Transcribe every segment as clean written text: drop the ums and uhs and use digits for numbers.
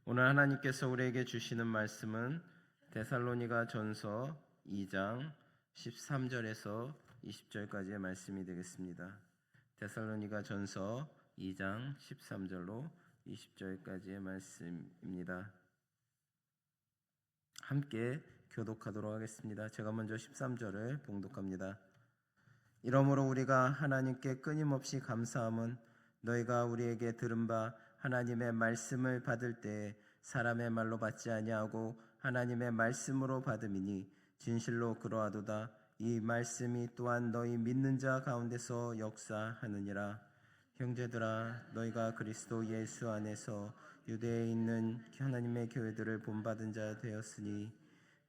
오늘 하나님께서 우리에게 주시는 말씀은 데살로니가 전서 2장 13절에서 20절까지의 말씀이 되겠습니다. 데살로니가 전서 2장 13절로 20절까지의 말씀입니다. 함께 교독하도록 하겠습니다. 제가 먼저 13절을 봉독합니다. 이러므로 우리가 하나님께 끊임없이 감사함은 너희가 우리에게 들은 바 하나님의 말씀을 받을 때에 사람의 말로 받지 아니하고 하나님의 말씀으로 받음이니 진실로 그러하도다. 이 말씀이 또한 너희 믿는 자 가운데서 역사하느니라. 형제들아, 너희가 그리스도 예수 안에서 유대에 있는 하나님의 교회들을 본받은 자 되었으니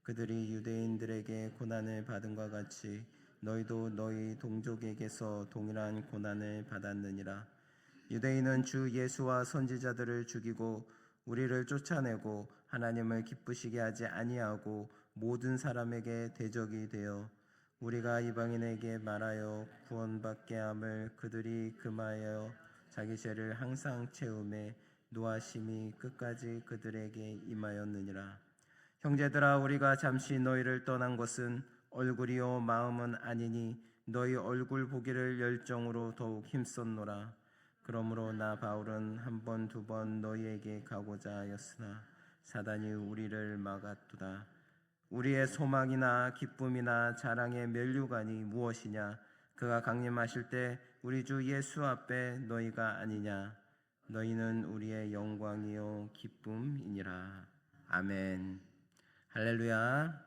그들이 유대인들에게 고난을 받은과 같이 너희도 너희 동족에게서 동일한 고난을 받았느니라. 유대인은 주 예수와 선지자들을 죽이고 우리를 쫓아내고 하나님을 기쁘시게 하지 아니하고 모든 사람에게 대적이 되어 우리가 이방인에게 말하여 구원받게 함을 그들이 금하여 자기 죄를 항상 채우매 노하심이 끝까지 그들에게 임하였느니라. 형제들아, 우리가 잠시 너희를 떠난 것은 얼굴이요 마음은 아니니 너희 얼굴 보기를 열정으로 더욱 힘썼노라. 그러므로 나 바울은 한 번 두 번 너희에게 가고자 하였으나 사단이 우리를 막았도다. 우리의 소망이나 기쁨이나 자랑의 면류관이 무엇이냐? 그가 강림하실 때 우리 주 예수 앞에 너희가 아니냐? 너희는 우리의 영광이요 기쁨이니라. 아멘. 할렐루야.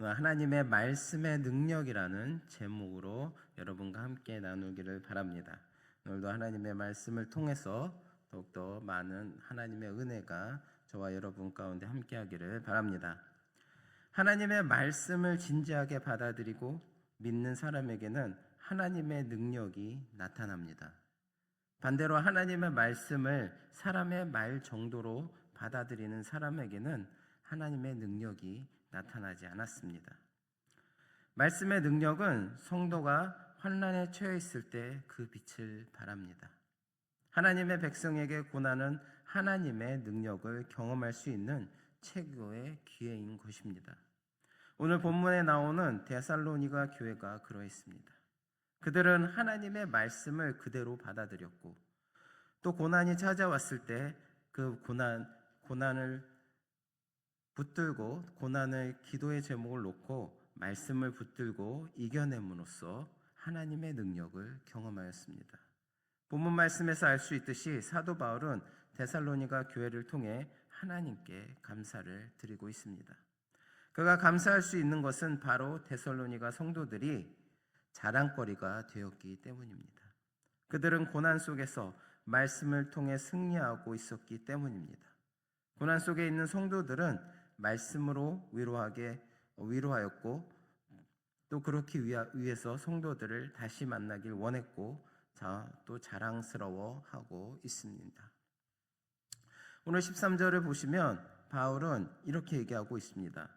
하나님의 말씀의 능력이라는 제목으로 여러분과 함께 나누기를 바랍니다. 오늘도 하나님의 말씀을 통해서 더욱더 많은 하나님의 은혜가 저와 여러분 가운데 함께하기를 바랍니다. 하나님의 말씀을 진지하게 받아들이고 믿는 사람에게는 하나님의 능력이 나타납니다. 반대로 하나님의 말씀을 사람의 말 정도로 받아들이는 사람에게는 하나님의 능력이 나타나지 않았습니다. 말씀의 능력은 성도가 환난에 처해 있을 때 그 빛을 발합니다. 하나님의 백성에게 고난은 하나님의 능력을 경험할 수 있는 최고의 기회인 것입니다. 오늘 본문에 나오는 데살로니가 교회가 그러했습니다. 그들은 하나님의 말씀을 그대로 받아들였고 또 고난이 찾아왔을 때 그 고난을 붙들고 고난을 기도의 제목을 놓고 말씀을 붙들고 이겨냄으로써 하나님의 능력을 경험하였습니다. 본문 말씀에서 알 수 있듯이 사도 바울은 데살로니가 교회를 통해 하나님께 감사를 드리고 있습니다. 그가 감사할 수 있는 것은 바로 데살로니가 성도들이 자랑거리가 되었기 때문입니다. 그들은 고난 속에서 말씀을 통해 승리하고 있었기 때문입니다. 고난 속에 있는 성도들은 말씀으로 위로하였고 또 그렇기 위해서 성도들을 다시 만나길 원했고 또 자랑스러워하고 있습니다. 오늘 13절을 보시면 바울은 이렇게 얘기하고 있습니다.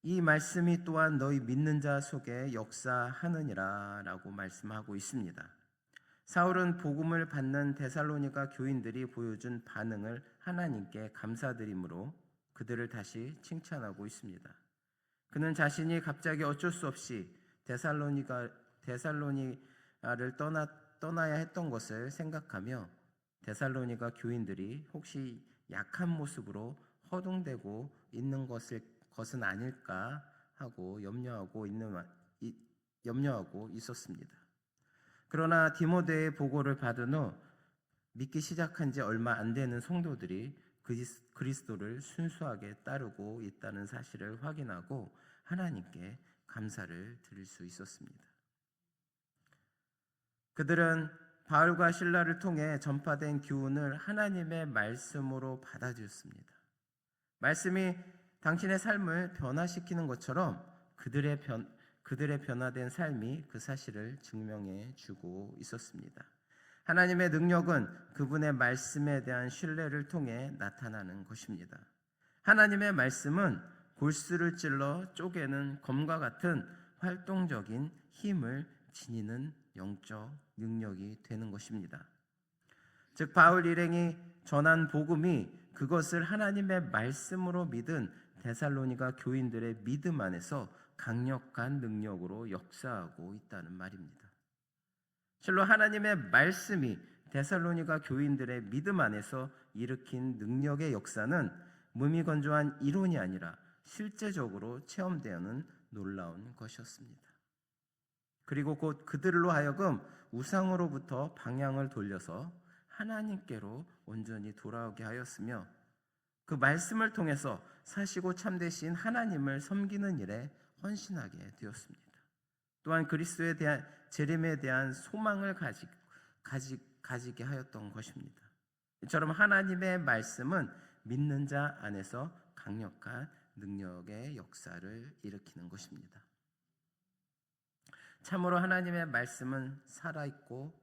이 말씀이 또한 너희 믿는 자 속에 역사하느니라 라고 말씀하고 있습니다. 사울은 복음을 받는 데살로니가 교인들이 보여준 반응을 하나님께 감사드림으로 그들을 다시 칭찬하고 있습니다. 그는 자신이 갑자기 어쩔 수 없이 데살로니가를 떠나야 했던 것을 생각하며 데살로니가 교인들이 혹시 약한 모습으로 허둥대고 있는 것은 아닐까 하고 염려하고 있었습니다. 그러나 디모데의 보고를 받은 후 믿기 시작한 지 얼마 안 되는 성도들이 그리스도를 순수하게 따르고 있다는 사실을 확인하고 하나님께 감사를 드릴 수 있었습니다. 그들은 바울과 실라를 통해 전파된 교훈을 하나님의 말씀으로 받아들였습니다. 말씀이 당신의 삶을 변화시키는 것처럼 그들의 변화된 삶이 그 사실을 증명해 주고 있었습니다. 하나님의 능력은 그분의 말씀에 대한 신뢰를 통해 나타나는 것입니다. 하나님의 말씀은 골수를 찔러 쪼개는 검과 같은 활동적인 힘을 지니는 영적 능력이 되는 것입니다. 즉 바울 일행이 전한 복음이 그것을 하나님의 말씀으로 믿은 데살로니가 교인들의 믿음 안에서 강력한 능력으로 역사하고 있다는 말입니다. 실로 하나님의 말씀이 데살로니가 교인들의 믿음 안에서 일으킨 능력의 역사는 무미건조한 이론이 아니라 실제적으로 체험되는 놀라운 것이었습니다. 그리고 곧 그들로 하여금 우상으로부터 방향을 돌려서 하나님께로 온전히 돌아오게 하였으며 그 말씀을 통해서 사시고 참되신 하나님을 섬기는 일에 헌신하게 되었습니다. 또한 그리스도에 대한 재림에 대한 소망을 가지게 하였던 것입니다. 이처럼 하나님의 말씀은 믿는 자 안에서 강력한 능력의 역사를 일으키는 것입니다. 참으로 하나님의 말씀은 살아있고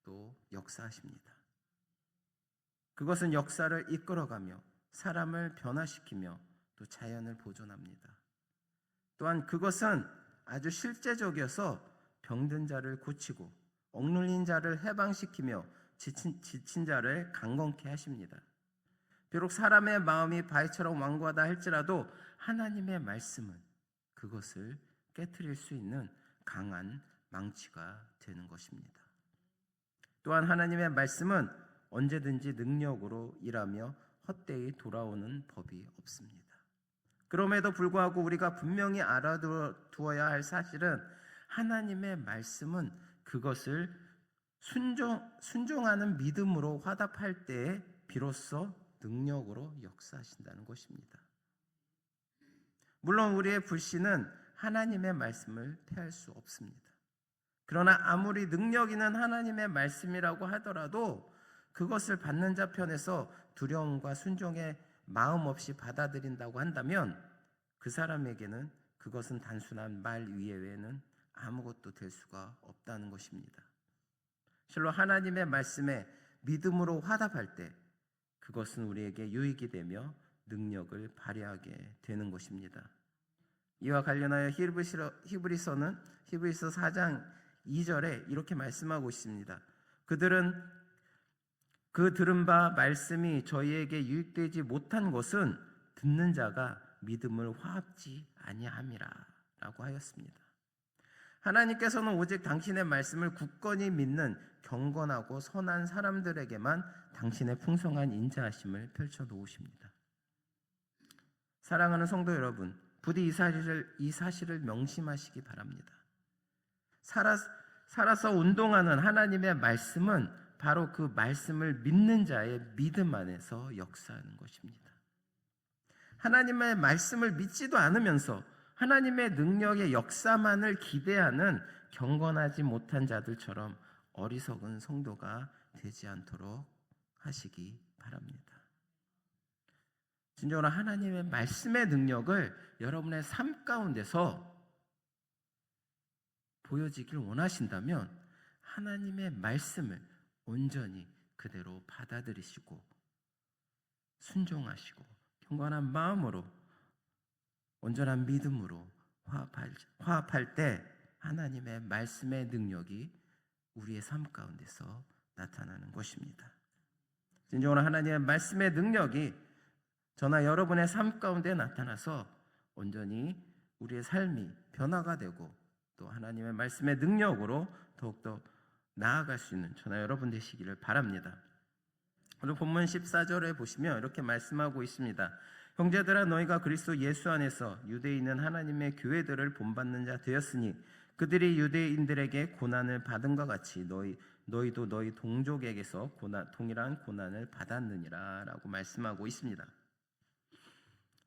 또 역사하십니다. 그것은 역사를 이끌어가며 사람을 변화시키며 또 자연을 보존합니다. 또한 그것은 아주 실제적이어서 병든 자를 고치고 억눌린 자를 해방시키며 지친 자를 강건케 하십니다. 비록 사람의 마음이 바위처럼 완고하다 할지라도 하나님의 말씀은 그것을 깨트릴 수 있는 강한 망치가 되는 것입니다. 또한 하나님의 말씀은 언제든지 능력으로 일하며 헛되이 돌아오는 법이 없습니다. 그럼에도 불구하고 우리가 분명히 알아두어야 할 사실은 하나님의 말씀은 그것을 순종하는 믿음으로 화답할 때에 비로소 능력으로 역사하신다는 것입니다. 물론 우리의 불신은 하나님의 말씀을 폐할 수 없습니다. 그러나 아무리 능력 있는 하나님의 말씀이라고 하더라도 그것을 받는 자 편에서 두려움과 순종의 마음 없이 받아들인다고 한다면 그 사람에게는 그것은 단순한 말 이외에는 아무것도 될 수가 없다는 것입니다. 실로 하나님의 말씀에 믿음으로 화답할 때 그것은 우리에게 유익이 되며 능력을 발휘하게 되는 것입니다. 이와 관련하여 히브리서 4장 2절에 이렇게 말씀하고 있습니다. 그들은 그 들은 바 말씀이 저희에게 유익되지 못한 것은 듣는 자가 믿음을 화합지 아니함이라 라고 하였습니다. 하나님께서는 오직 당신의 말씀을 굳건히 믿는 경건하고 선한 사람들에게만 당신의 풍성한 인자하심을 펼쳐 놓으십니다. 사랑하는 성도 여러분, 부디 이 사실을 명심하시기 바랍니다. 살아서 운동하는 하나님의 말씀은 바로 그 말씀을 믿는 자의 믿음 안에서 역사하는 것입니다. 하나님의 말씀을 믿지도 않으면서 하나님의 능력의 역사만을 기대하는 경건하지 못한 자들처럼 어리석은 성도가 되지 않도록 하시기 바랍니다. 진정으로 하나님의 말씀의 능력을 여러분의 삶 가운데서 보여지길 원하신다면 하나님의 말씀을 온전히 그대로 받아들이시고 순종하시고 경건한 마음으로 온전한 믿음으로 화합할 때 하나님의 말씀의 능력이 우리의 삶 가운데서 나타나는 것입니다. 진정으로 하나님의 말씀의 능력이 저나 여러분의 삶 가운데 나타나서 온전히 우리의 삶이 변화가 되고 또 하나님의 말씀의 능력으로 더욱더 나아갈 수 있는 저나 여러분 되시기를 바랍니다. 오늘 본문 14절에 보시면 이렇게 말씀하고 있습니다. 형제들아 너희가 그리스도 예수 안에서 유대에 있는 하나님의 교회들을 본받는 자 되었으니 그들이 유대인들에게 고난을 받은 것 같이 너희도 너희 동족에게서 동일한 고난을 받았느니라 라고 말씀하고 있습니다.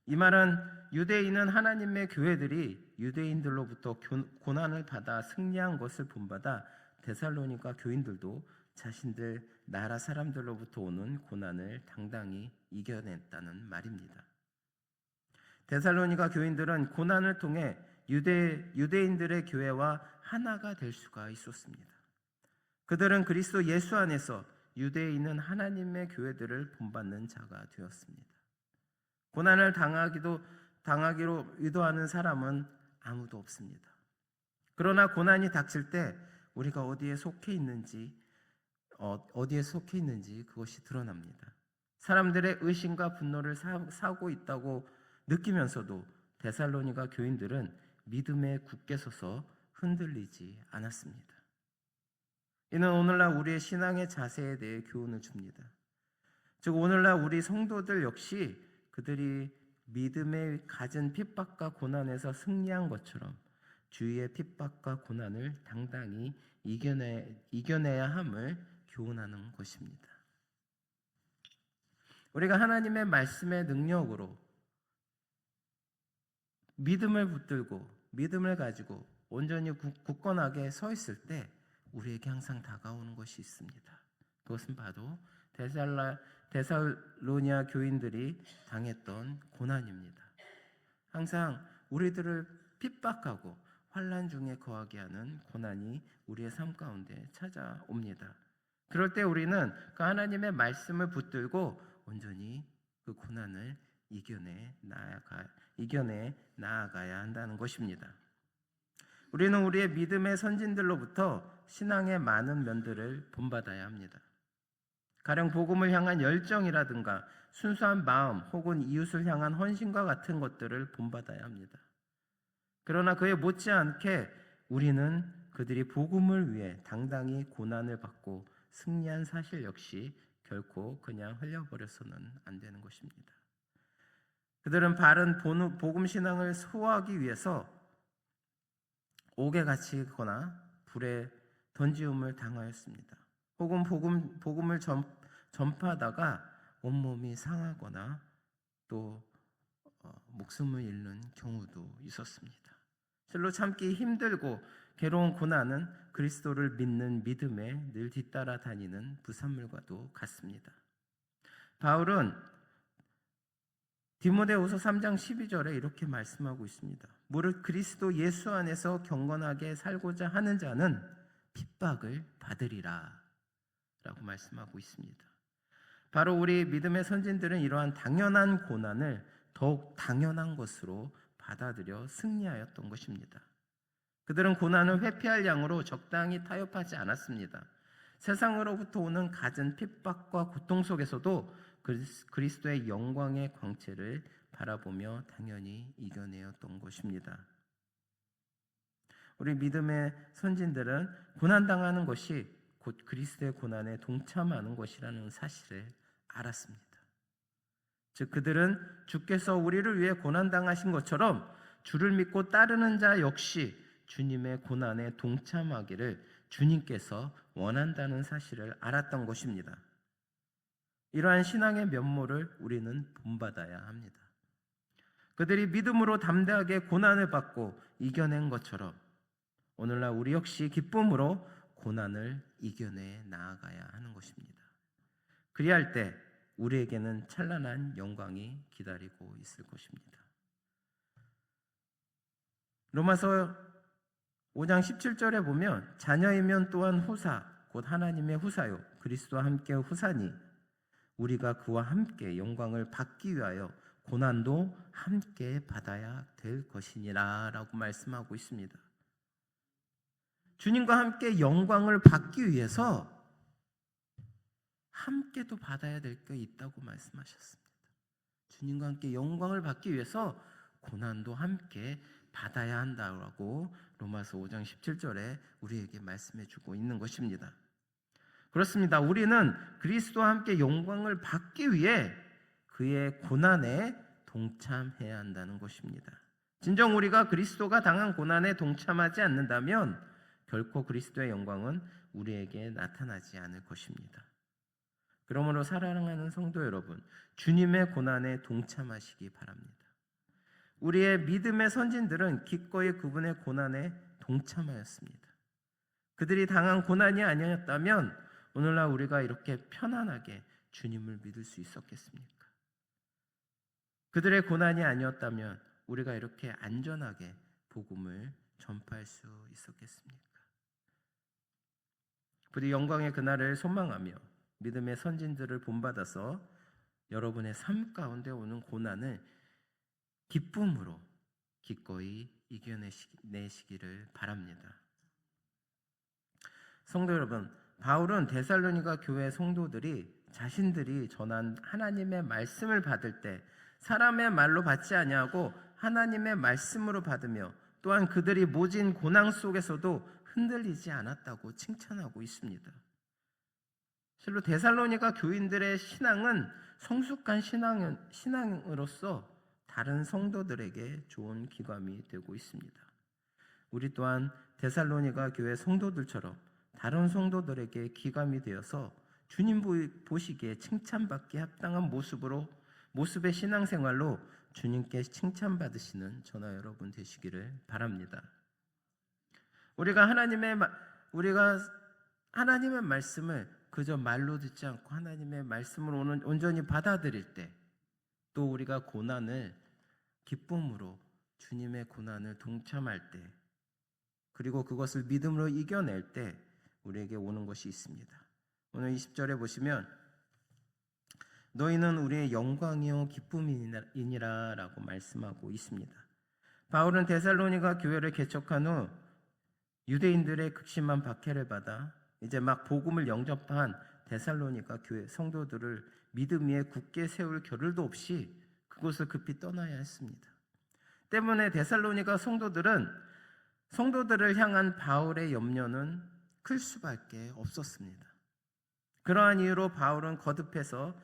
이 말은 유대에 있는 하나님의 교회들이 유대인들로부터 고난을 받아 승리한 것을 본받아 데살로니가 교인들도 자신들 나라 사람들로부터 오는 고난을 당당히 이겨냈다는 말입니다. 데살로니가 교인들은 고난을 통해 유대인들의 교회와 하나가 될 수가 있었습니다. 그들은 그리스도 예수 안에서 유대에 있는 하나님의 교회들을 본받는 자가 되었습니다. 고난을 당하기로 의도하는 사람은 아무도 없습니다. 그러나 고난이 닥칠 때 우리가 어디에 속해 있는지 어디에 속해 있는지 그것이 드러납니다. 사람들의 의심과 분노를 사고 있다고 느끼면서도 데살로니가 교인들은 믿음에 굳게 서서 흔들리지 않았습니다. 이는 오늘날 우리의 신앙의 자세에 대해 교훈을 줍니다. 즉 오늘날 우리 성도들 역시 그들이 믿음에 가진 핍박과 고난에서 승리한 것처럼 주위의 핍박과 고난을 당당히 이겨내야 함을 교훈하는 것입니다. 우리가 하나님의 말씀의 능력으로 믿음을 붙들고 믿음을 가지고 온전히 굳건하게 서 있을 때 우리에게 항상 다가오는 것이 있습니다. 그것은 바로 데살로니아 교인들이 당했던 고난입니다. 항상 우리들을 핍박하고 환난 중에 거하게 하는 고난이 우리의 삶 가운데 찾아옵니다. 그럴 때 우리는 그 하나님의 말씀을 붙들고 온전히 그 고난을 이겨내 나아가야 한다는 것입니다. 우리는 우리의 믿음의 선진들로부터 신앙의 많은 면들을 본받아야 합니다. 가령 복음을 향한 열정이라든가 순수한 마음 혹은 이웃을 향한 헌신과 같은 것들을 본받아야 합니다. 그러나 그에 못지않게 우리는 그들이 복음을 위해 당당히 고난을 받고 승리한 사실 역시 결코 그냥 흘려버려서는 안 되는 것입니다. 그들은 바른 복음 신앙을 소화하기 위해서 옥에 갇히거나 불에 던지움을 당하였습니다. 혹은 복음을 전파하다가 온몸이 상하거나 또 목숨을 잃는 경우도 있었습니다. 실로 참기 힘들고 괴로운 고난은 그리스도를 믿는 믿음에 늘 뒤따라 다니는 부산물과도 같습니다. 바울은 디모데후서 3장 12절에 이렇게 말씀하고 있습니다. 무릇 그리스도 예수 안에서 경건하게 살고자 하는 자는 핍박을 받으리라 라고 말씀하고 있습니다. 바로 우리 믿음의 선진들은 이러한 당연한 고난을 더욱 당연한 것으로 받아들여 승리하였던 것입니다. 그들은 고난을 회피할 양으로 적당히 타협하지 않았습니다. 세상으로부터 오는 갖은 핍박과 고통 속에서도 그리스도의 영광의 광채를 바라보며 당연히 이겨내었던 것입니다. 우리 믿음의 선진들은 고난당하는 것이 곧 그리스도의 고난에 동참하는 것이라는 사실을 알았습니다. 즉 그들은 주께서 우리를 위해 고난당하신 것처럼 주를 믿고 따르는 자 역시 주님의 고난에 동참하기를 주님께서 원한다는 사실을 알았던 것입니다. 이러한 신앙의 면모를 우리는 본받아야 합니다. 그들이 믿음으로 담대하게 고난을 받고 이겨낸 것처럼 오늘날 우리 역시 기쁨으로 고난을 이겨내 나아가야 하는 것입니다. 그리할 때 우리에게는 찬란한 영광이 기다리고 있을 것입니다. 로마서 5장 17절에 보면 자녀이면 또한 후사 곧 하나님의 후사요 그리스도와 함께 후사니 우리가 그와 함께 영광을 받기 위하여 고난도 함께 받아야 될 것이니라 라고 말씀하고 있습니다. 주님과 함께 영광을 받기 위해서 함께도 받아야 될 게 있다고 말씀하셨습니다. 주님과 함께 영광을 받기 위해서 고난도 함께 받아야 한다고 로마서 5장 17절에 우리에게 말씀해 주고 있는 것입니다. 그렇습니다. 우리는 그리스도와 함께 영광을 받기 위해 그의 고난에 동참해야 한다는 것입니다. 진정 우리가 그리스도가 당한 고난에 동참하지 않는다면 결코 그리스도의 영광은 우리에게 나타나지 않을 것입니다. 그러므로 사랑하는 성도 여러분, 주님의 고난에 동참하시기 바랍니다. 우리의 믿음의 선진들은 기꺼이 그분의 고난에 동참하였습니다. 그들이 당한 고난이 아니었다면 오늘날 우리가 이렇게 편안하게 주님을 믿을 수 있었겠습니까? 그들의 고난이 아니었다면 우리가 이렇게 안전하게 복음을 전파할 수 있었겠습니까? 부디 영광의 그날을 소망하며 믿음의 선진들을 본받아서 여러분의 삶 가운데 오는 고난을 기쁨으로 기꺼이 이겨내시기를 바랍니다. 성도 여러분, 바울은 데살로니가 교회 성도들이 자신들이 전한 하나님의 말씀을 받을 때 사람의 말로 받지 아니하고 하나님의 말씀으로 받으며 또한 그들이 모진 고난 속에서도 흔들리지 않았다고 칭찬하고 있습니다. 실로 데살로니가 교인들의 신앙은 성숙한 신앙으로서 다른 성도들에게 좋은 기감이 되고 있습니다. 우리 또한 데살로니가 교회 성도들처럼 다른 성도들에게 기감이 되어서 주님 보시기에 칭찬받기 합당한 모습의 신앙생활로 주님께 칭찬받으시는 저나 여러분 되시기를 바랍니다. 우리가 하나님의 말씀을 그저 말로 듣지 않고 하나님의 말씀을 온전히 받아들일 때, 또 우리가 고난을 기쁨으로 주님의 고난을 동참할 때, 그리고 그것을 믿음으로 이겨낼 때 우리에게 오는 것이 있습니다. 오늘 20절에 보시면 너희는 우리의 영광이요 기쁨이니라 라고 말씀하고 있습니다. 바울은 데살로니가 교회를 개척한 후 유대인들의 극심한 박해를 받아 이제 막 복음을 영접한 데살로니가 교회 성도들을 믿음 위에 굳게 세울 겨를도 없이 그곳을 급히 떠나야 했습니다. 때문에 데살로니가 성도들을 향한 바울의 염려는 클 수밖에 없었습니다. 그러한 이유로 바울은 거듭해서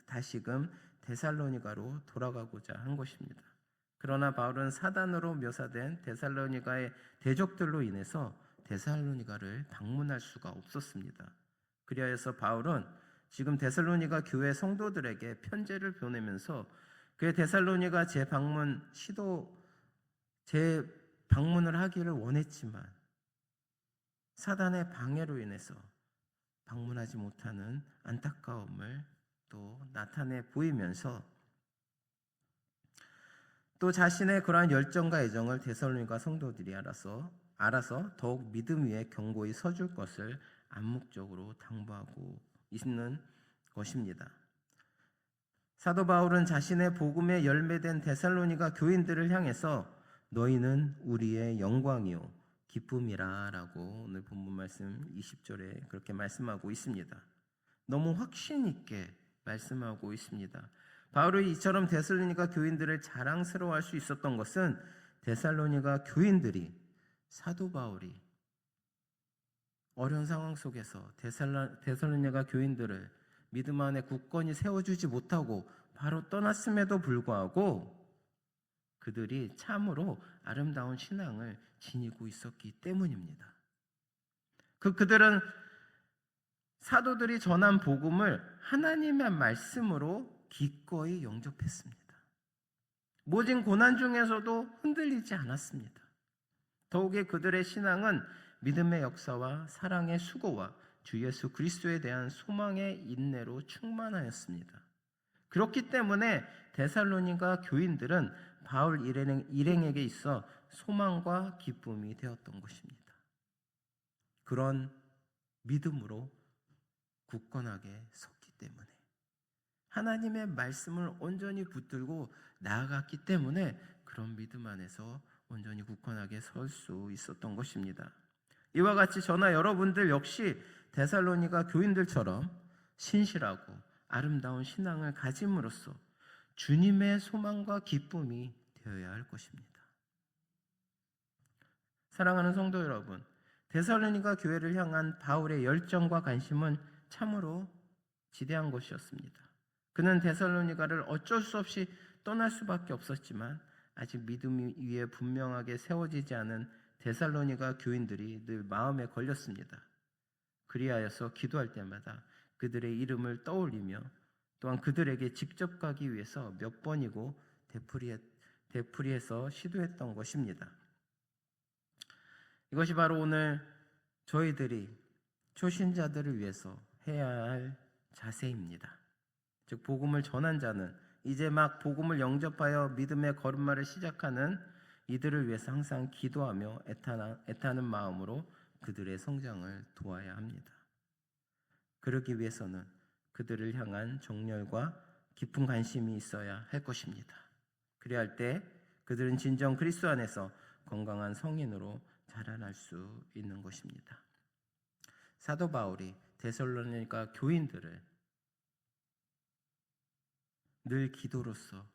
다시금 데살로니가로 돌아가고자 한 것입니다. 그러나 바울은 사단으로 묘사된 데살로니가의 대적들로 인해서 데살로니가를 방문할 수가 없었습니다. 그리하여서 바울은 지금 데살로니가 교회 성도들에게 편지를 보내면서 그의 데살로니가 재방문을 하기를 원했지만 사단의 방해로 인해서 방문하지 못하는 안타까움을 또 나타내 보이면서 또 자신의 그러한 열정과 애정을 데살로니가 성도들이 알아서 더욱 믿음 위에 견고히 서줄 것을 암묵적으로 당부하고 있는 것입니다. 사도 바울은 자신의 복음에 열매된 데살로니가 교인들을 향해서 너희는 우리의 영광이요 기쁨이라 라고 오늘 본문 말씀 20절에 그렇게 말씀하고 있습니다. 너무 확신 있게 말씀하고 있습니다. 바울이 이처럼 데살로니가 교인들을 자랑스러워할 수 있었던 것은 데살로니가 교인들이 사도 바울이 어려운 상황 속에서 데살로니가 교인들을 믿음 안에 굳건히 세워주지 못하고 바로 떠났음에도 불구하고 그들이 참으로 아름다운 신앙을 지니고 있었기 때문입니다. 그들은 사도들이 전한 복음을 하나님의 말씀으로 기꺼이 영접했습니다. 모진 고난 중에서도 흔들리지 않았습니다. 더욱이 그들의 신앙은 믿음의 역사와 사랑의 수고와 주 예수 그리스도에 대한 소망의 인내로 충만하였습니다. 그렇기 때문에 데살로니가 교인들은 바울 일행에게 있어 소망과 기쁨이 되었던 것입니다. 그런 믿음으로 굳건하게 섰기 때문에 하나님의 말씀을 온전히 붙들고 나아갔기 때문에 그런 믿음 안에서 온전히 굳건하게 설 수 있었던 것입니다. 이와 같이 저나 여러분들 역시 데살로니가 교인들처럼 신실하고 아름다운 신앙을 가짐으로써 주님의 소망과 기쁨이 되어야 할 것입니다. 사랑하는 성도 여러분, 데살로니가 교회를 향한 바울의 열정과 관심은 참으로 지대한 것이었습니다. 그는 데살로니가를 어쩔 수 없이 떠날 수밖에 없었지만 아직 믿음 위에 분명하게 세워지지 않은 데살로니가 교인들이 늘 마음에 걸렸습니다. 그리하여서 기도할 때마다 그들의 이름을 떠올리며 또한 그들에게 직접 가기 위해서 몇 번이고 되풀이해서 시도했던 것입니다. 이것이 바로 오늘 저희들이 초신자들을 위해서 해야 할 자세입니다. 즉 복음을 전한 자는 이제 막 복음을 영접하여 믿음의 걸음마를 시작하는 이들을 위해서 항상 기도하며 애타는 마음으로 그들의 성장을 도와야 합니다. 그러기 위해서는 그들을 향한 정열과 깊은 관심이 있어야 할 것입니다. 그래야 할 때 그들은 진정 그리스도 안에서 건강한 성인으로 자라날 수 있는 것입니다. 사도 바울이 데살로니가 교인들을 늘 기도로서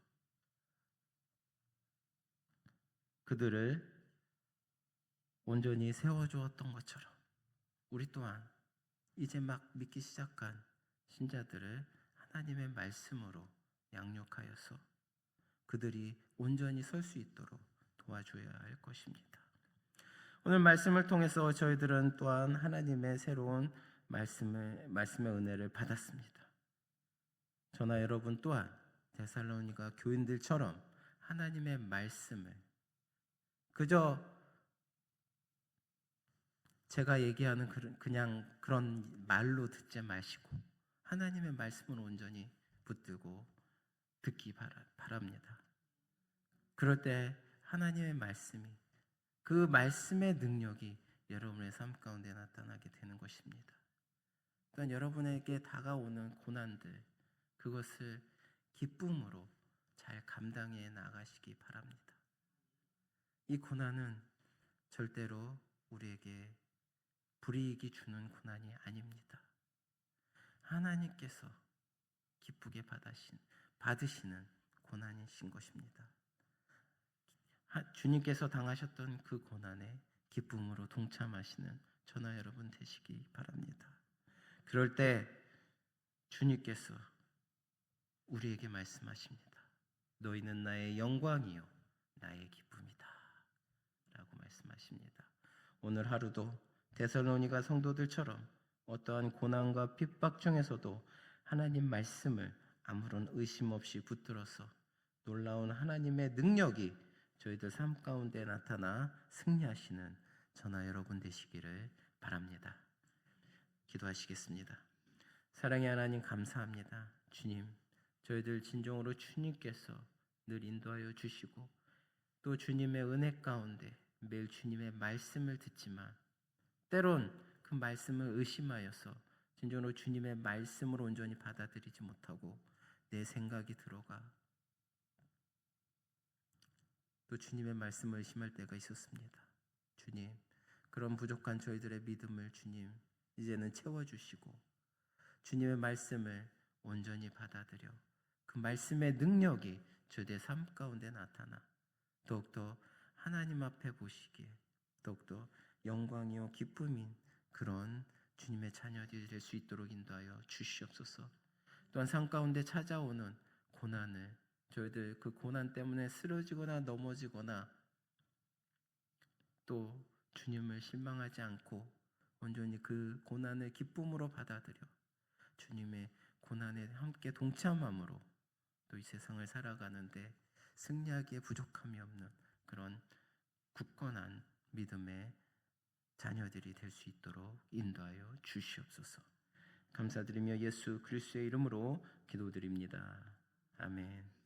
그들을 온전히 세워주었던 것처럼 우리 또한 이제 막 믿기 시작한 신자들을 하나님의 말씀으로 양육하여서 그들이 온전히 설 수 있도록 도와줘야 할 것입니다. 오늘 말씀을 통해서 저희들은 또한 하나님의 새로운 말씀의 은혜를 받았습니다. 저나 여러분 또한 데살로니가 교인들처럼 하나님의 말씀을 그저 제가 얘기하는 그냥 그런 말로 듣지 마시고 하나님의 말씀을 온전히 붙들고 듣기 바랍니다. 그럴 때 하나님의 말씀이 그 말씀의 능력이 여러분의 삶 가운데 나타나게 되는 것입니다. 또한 여러분에게 다가오는 고난들 그것을 기쁨으로 잘 감당해 나가시기 바랍니다. 이 고난은 절대로 우리에게 불이익이 주는 고난이 아닙니다. 하나님께서 기쁘게 받으시는 고난이신 것입니다. 주님께서 당하셨던 그 고난에 기쁨으로 동참하시는 저나 여러분 되시기 바랍니다. 그럴 때 주님께서 우리에게 말씀하십니다. 너희는 나의 영광이요 나의 기쁨이다 라고 말씀하십니다. 오늘 하루도 데살로니가 성도들처럼 어떠한 고난과 핍박 중에서도 하나님 말씀을 아무런 의심 없이 붙들어서 놀라운 하나님의 능력이 저희들 삶 가운데 나타나 승리하시는 저나 여러분 되시기를 바랍니다. 기도하시겠습니다. 사랑의 하나님 감사합니다. 주님, 저희들 진정으로 주님께서 늘 인도하여 주시고 또 주님의 은혜 가운데 매일 주님의 말씀을 듣지만 때론 그 말씀을 의심하여서 진정으로 주님의 말씀을 온전히 받아들이지 못하고 내 생각이 들어가 또 주님의 말씀을 의심할 때가 있었습니다. 주님, 그런 부족한 저희들의 믿음을 주님 이제는 채워주시고 주님의 말씀을 온전히 받아들여 그 말씀의 능력이 저희의 삶 가운데 나타나 더욱더 하나님 앞에 보시기에 더욱더 영광이요 기쁨인 그런 주님의 자녀들이 될 수 있도록 인도하여 주시옵소서. 또한 삶 가운데 찾아오는 고난을 저희들 그 고난 때문에 쓰러지거나 넘어지거나 또 주님을 실망하지 않고 온전히 그 고난을 기쁨으로 받아들여 주님의 고난에 함께 동참함으로 또 이 세상을 살아가는데 승리하기에 부족함이 없는 그런 굳건한 믿음의 자녀들이 될 수 있도록 인도하여 주시옵소서. 감사드리며 예수 그리스도의 이름으로 기도드립니다. 아멘.